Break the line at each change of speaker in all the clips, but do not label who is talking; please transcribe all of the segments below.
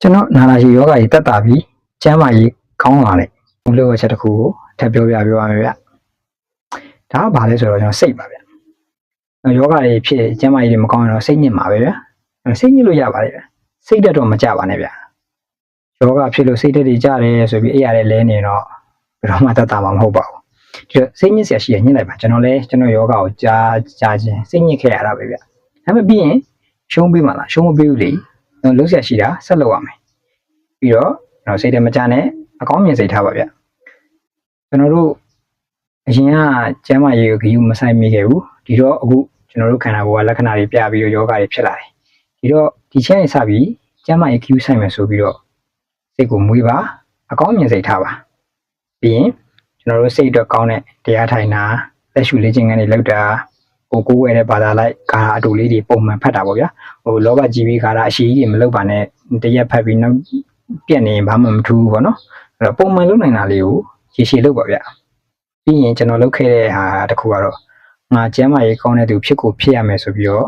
ကျွန်တော်နာလာရှိယောဂကြီးတက်တာပြီးကျမ်းမာရေးကောင်းလာတယ်ဘလို့ချက်တစ်ခုကိုထပ်ပြောပြပြောရမယ်ဗျဒါကဘာလဲဆိုတော့ကျွန်တော်စိတ်ပါဗျယောဂတွေဖြစ်ကျမ်းမာရေးတွေမကောင်းရင်တော့စိတ်ညစ်မှာပဲဗျစိတ်ညစ်လို့ရပါတယ်ဗျစိတ်တက်တော့မကြပါနဲ့ဗျယောဂဖြစ်လို့စိတ်တက်တွေကြတယ်ဆိုပြီးအဲ့ရတဲ့လဲနေတော့ဘယ်တော့မှတက်တာမှာမဟုတ်ပါဘူးဒီတော့စိတ်ညစ်เสียရှိရညစ်လိုက်ပါကျွန်တော်လည်းကျွန်တော်ယောဂကိုကြားခြင်းစိတ်ညစ်ခဲ့ရတာပဲဗျဒါပေမဲ့ပြီးရင်ရှုံးပေးမှလားရှုံးမပေးဘူးလေလုံးเสียရှိတာဆက်လုပ်ရမယ်ပြီးတော့ကျွန်တော်စိတ်ထဲမကြနဲ့အကောင်းမြင်စိတ်ထားပါဗျကျွန်တော်တို့အရင်ကကျမ်းမာရေးကိုဂရုမစိုက်မိခဲ့ဘူးဒီတော့အခုကျွန်တော်တို့ခန္ဓာကိုယ်ကလက္ခဏာတွေပြပြီးတော့ယောဂတွေဖြစ်လာတယ်ဒီတော့ဒီချက်နေစပြီးကျမ်းမာရေးဂရုစိုက်မယ်ဆိုပြီးတော့စိတ်ကိုမွေးပါအကောင်းမြင်စိတ်ထားပါပြီးရင်ကျွန်တော်တို့စိတ်အတွက်ကောင်းတဲ့တရားထိုင်တာလက်ရှုလေ့ကျင့်ခန်းတွေလုပ်တာကိုယ်ဝယ်တဲ့ဘာသာလိုက်ကာအတူလေးတွေပုံမှန်ဖတ်တာပေါ့ဗျာလောဘကြီးပြီးကာအရှိကြီးတွေမလုပ်ပါနဲ့တရက်ဖတ်ပြီးနောက်ပြက်နေရင်ဘာမှမထူးဘူးပေါ့နော်အဲ့တော့ပုံမှန်လုပ်နိုင်တာလေးကိုရေရှည်လုပ်ပါဗျပြီးရင်ကျွန်တော်လုပ်ခဲ့တဲ့ဟာတစ်ခုကတော့ငါကျမ်းမာရေးကောင်းတဲ့သူဖြစ်ကိုဖြစ်ရမယ်ဆိုပြီးတော့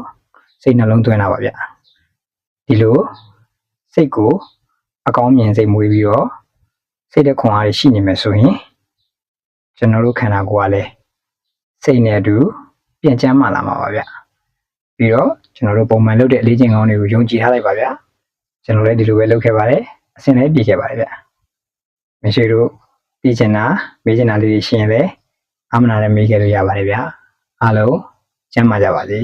စိတ်နှလုံးသွင်းတာပါဗျဒီလိုစိတ်ကိုအကောင်းမြင်စိတ်မွေးပြီးတော့စိတ်တဲ့ခွန်အားတွေရှိနေမယ်ဆိုရင်ကျွန်တော်တို့ခန္ဓာကိုယ်ကလည်းစိတ်နဲ့အတူပြန်ကျမ်းမာလာမှာပါဗျပြီးတော့ကျွန်တော်တို့ပုံမှန်လုပ်တဲ့အလေးချိန်ကောင်းတွေကိုယုံကြည်ထားလိုက်ပါဗျကျွန်တော်လည်းဒီလိုပဲလုပ်ခဲ့ပါတယ်အဆင်လည်းပြေခဲ့ပါတယ်ဗျမရှိတို့သိချင်တာမေးချင်တာလေးတွေရှင်းရင်လည်းအမနာနဲ့မေးခဲ့လို့ရပါတယ်ဗျအားလုံးကျမ်းမာကြပါစေ